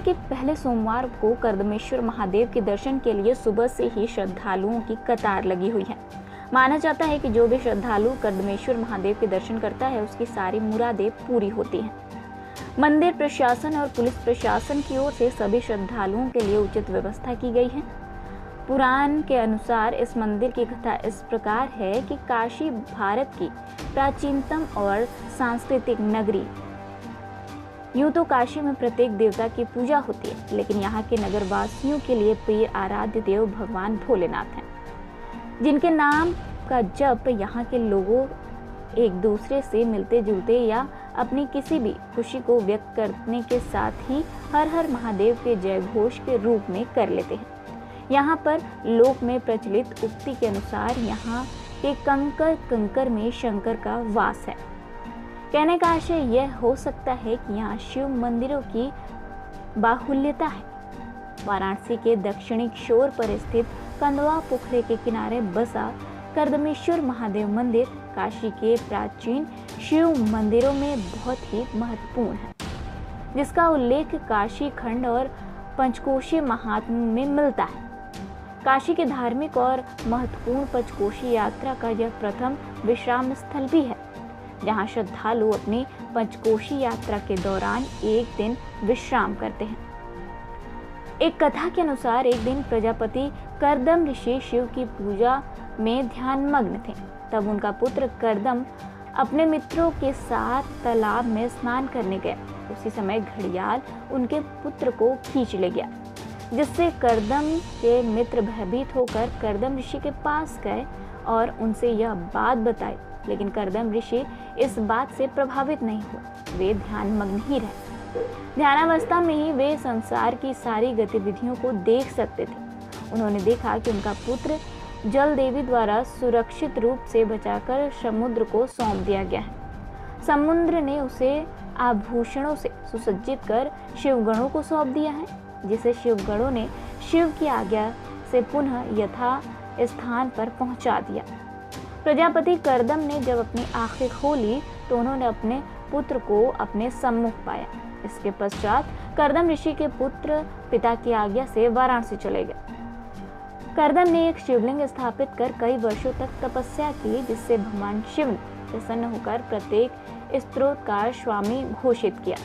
के पहले सोमवार को कर्दमेश्वर महादेव के दर्शन के लिए सुबह से ही श्रद्धालुओं की कतार लगी हुई है। माना जाता है कि जो भी श्रद्धालु कर्दमेश्वर महादेव के दर्शन करता है उसकी सारी मुरादें पूरी होती हैं। मंदिर प्रशासन और पुलिस प्रशासन की ओर से सभी श्रद्धालुओं के लिए उचित व्यवस्था की गई है। पुराण के अनुसार इस मंदिर की कथा इस प्रकार है कि काशी भारत की प्राचीनतम और सांस्कृतिक नगरी। यूं तो काशी में प्रत्येक देवता की पूजा होती है, लेकिन यहाँ के नगरवासियों के लिए प्रिय आराध्य देव भगवान भोलेनाथ हैं, जिनके नाम का जप यहाँ के लोगों एक दूसरे से मिलते जुलते या अपनी किसी भी खुशी को व्यक्त करने के साथ ही हर हर महादेव के जय घोष के रूप में कर लेते हैं। यहाँ पर लोक में प्रचलित उक्ति के अनुसार यहाँ के कंकर में शंकर का वास है। कहने का आशय यह हो सकता है कि यहाँ शिव मंदिरों की बाहुल्यता है। वाराणसी के दक्षिणी शोर पर स्थित कंदवा पोखरे के किनारे बसा कर्दमेश्वर महादेव मंदिर काशी के प्राचीन शिव मंदिरों में बहुत ही महत्वपूर्ण है, जिसका उल्लेख काशी खंड और पंचकोशी महात्म्य में मिलता है। काशी के धार्मिक और महत्वपूर्ण पंचकोशी यात्रा का यह प्रथम विश्राम स्थल भी है, जहां श्रद्धालु अपनी पंचकोशी यात्रा के दौरान एक दिन विश्राम करते हैं। एक कथा के अनुसार एक दिन प्रजापति कर्दम ऋषि शिव की पूजा में ध्यानमग्न थे। तब उनका पुत्र कर्दम अपने मित्रों के साथ तालाब में स्नान करने गया। उसी समय घड़ियाल उनके पुत्र को खींच ले गया, जिससे कर्दम के मित्र भयभीत होकर कर्दम ऋषि के पास गए और उनसे यह बात बताई, लेकिन कर्दम ऋषि इस बात से प्रभावित नहीं हुए। वे ध्यानमग्न ही रहे। ध्यानावस्था में ही वे संसार की सारी गतिविधियों को देख सकते थे। उन्होंने देखा कि उनका पुत्र जल देवी द्वारा सुरक्षित रूप से बचाकर समुद्र को सौंप दिया गया है। समुद्र ने उसे आभूषणों से सुसज्जित कर शिवगणों को सौंप दिया है, जिसे शिवगणों ने शिव की आज्ञा से पुनः यथा स्थान पर पहुंचा दिया। प्रजापति कर्दम ने जब अपनी आंखें खोली तो उन्होंने अपने पुत्र को अपने सम्मुख पाया। इसके पश्चात कर्दम ऋषि के पुत्र पिता की आज्ञा से वाराणसी चले गए। कर्दम ने एक शिवलिंग स्थापित कर कई वर्षों तक तपस्या की, जिससे भगवान शिव ने प्रसन्न होकर प्रत्येक स्त्रोत का स्वामी घोषित किया।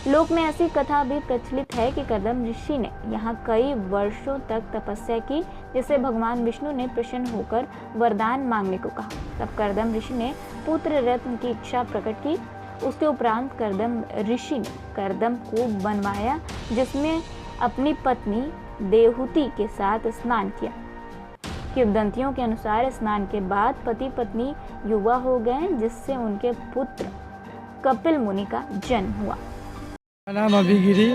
लोक में ऐसी कथा भी प्रचलित है कि कर्दम ऋषि ने यहाँ कई वर्षों तक तपस्या की, जिससे भगवान विष्णु ने प्रसन्न होकर वरदान मांगने को कहा। तब कर्दम ऋषि ने पुत्र रत्न की इच्छा प्रकट की। उसके उपरांत कर्दम ऋषि ने कर्दम कूप बनवाया, जिसमें अपनी पत्नी देवहूति के साथ स्नान किया। किंवदंतियों के अनुसार स्नान के बाद पति पत्नी युवा हो गए, जिससे उनके पुत्र कपिल मुनि का जन्म हुआ। मेरा नाम अभिगिरी,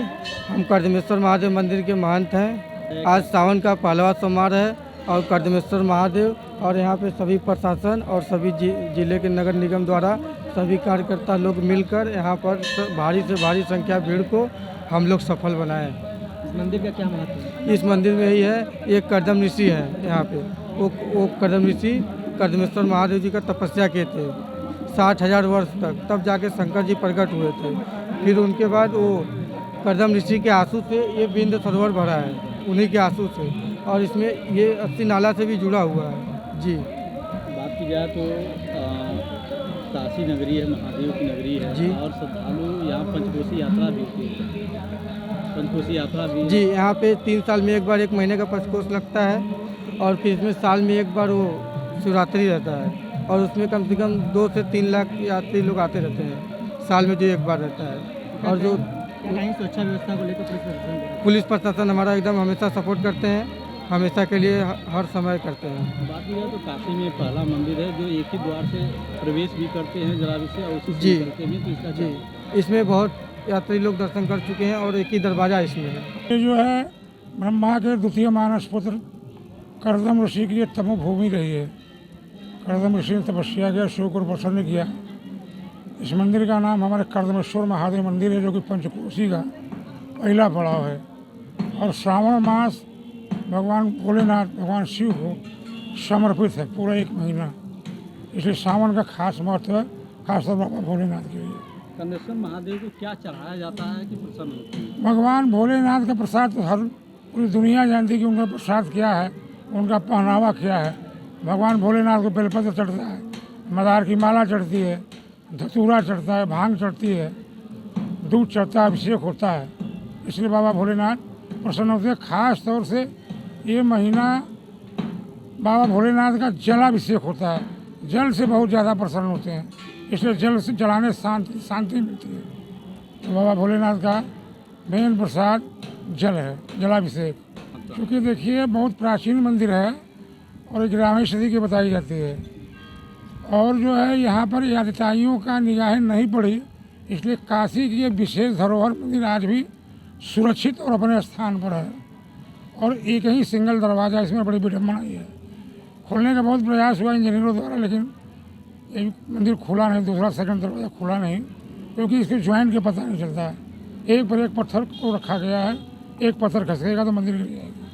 हम कर्दमेश्वर महादेव मंदिर के महंत हैं। आज सावन का पहलवा सोमवार है और कर्दमेश्वर महादेव और यहाँ पे सभी प्रशासन और सभी जिले के नगर निगम द्वारा सभी कार्यकर्ता लोग मिलकर यहाँ पर भारी से भारी संख्या भीड़ को हम लोग सफल बनाए। इस मंदिर का क्या महत्व है? इस मंदिर में ही है, एक कर्दम ऋषि है यहाँ पे। वो कर्दम ऋषि कर्दमेश्वर महादेव जी का तपस्या किए थे 60,000 वर्ष तक, तब जाके शंकर जी प्रकट हुए थे। फिर उनके बाद वो कर्दम ऋषि के आंसू से ये बिंद सरोवर भरा है, उन्हीं के आंसू से, और इसमें ये 80 नाला से भी जुड़ा हुआ है जी। बात की जाए तो काशी नगरी है, महादेव की नगरी है जी। और श्रद्धालु यहाँ पंचकोशी यात्रा भी होती है। पंचकोशी यात्रा भी जी, यहाँ पे 3 साल में एक बार 1 महीने का पंचकोश लगता है और फिर इसमें साल में एक बार वो शिवरात्रि रहता है और उसमें कम से कम 2 से 3 लाख यात्री लोग आते रहते हैं साल में, जो एक बार रहता है। और जो सुरक्षा व्यवस्था को लेकर पुलिस प्रशासन हमारा एकदम हमेशा सपोर्ट करते हैं, हमेशा के लिए हर समय करते हैं। बात की जाए तो काशी में पहला मंदिर है जो एक ही द्वार से प्रवेश भी करते हैं जलाभिषेक से और उसी से जी निकलते हैं, तो इसका जी, इसमें बहुत यात्री लोग दर्शन कर चुके हैं और एक ही दरवाजा इसमें है। ये जो है ब्रह्मा के द्वितीय मानस पुत्र कर्दम ऋषि की ये तपोभूमि रही है। कर्दम ऋषि ने तपस्या किया, शिव को प्रसन्न किया। इस मंदिर का नाम हमारे कर्दमेश्वर महादेव मंदिर है, जो कि पंचकोशी का पहला पड़ाव है। और श्रावण मास भगवान भोलेनाथ भगवान शिव को समर्पित है, पूरा 1 महीना। इसलिए सावन का खास महत्व है, खासतौर पर भोलेनाथ के लिए। कर्देश्वर महादेव को क्या चढ़ाया जाता है कि प्रसन्न होते हैं? भगवान भोलेनाथ का प्रसाद तो हर पूरी दुनिया जानती है कि उनका प्रसाद क्या है, उनका पहनावा क्या है। भगवान भोलेनाथ को बेलपत्र चढ़ता है, मदार की माला चढ़ती है, धतूरा चढ़ता है, भांग चढ़ती है, दूध चढ़ता है, अभिषेक होता है। इसलिए बाबा भोलेनाथ प्रसन्न होते हैं। खास तौर से ये महीना बाबा भोलेनाथ का जलाभिषेक होता है, जल से बहुत ज़्यादा प्रसन्न होते हैं। इसलिए जल से जलाने से शांति मिलती है। तो बाबा भोलेनाथ का मेन प्रसाद जल है, जलाभिषेक। क्योंकि देखिए बहुत प्राचीन मंदिर है और 11वीं सदी की बताई जाती है, और जो है यहाँ पर यात्रियों का निगाहें नहीं पड़ी, इसलिए काशी की ये विशेष धरोहर मंदिर आज भी सुरक्षित और अपने स्थान पर है। और एक ही सिंगल दरवाज़ा, इसमें बड़ी विडम्बना ही है। खोलने का बहुत प्रयास हुआ इंजीनियरों द्वारा, लेकिन एक मंदिर खुला नहीं, दूसरा सेकंड दरवाज़ा खुला नहीं, क्योंकि इसके ज्वाइंट का पता नहीं चलता है। एक पर एक पत्थर को रखा गया है, एक पत्थर खसकेगा तो मंदिर गिर जाएगा।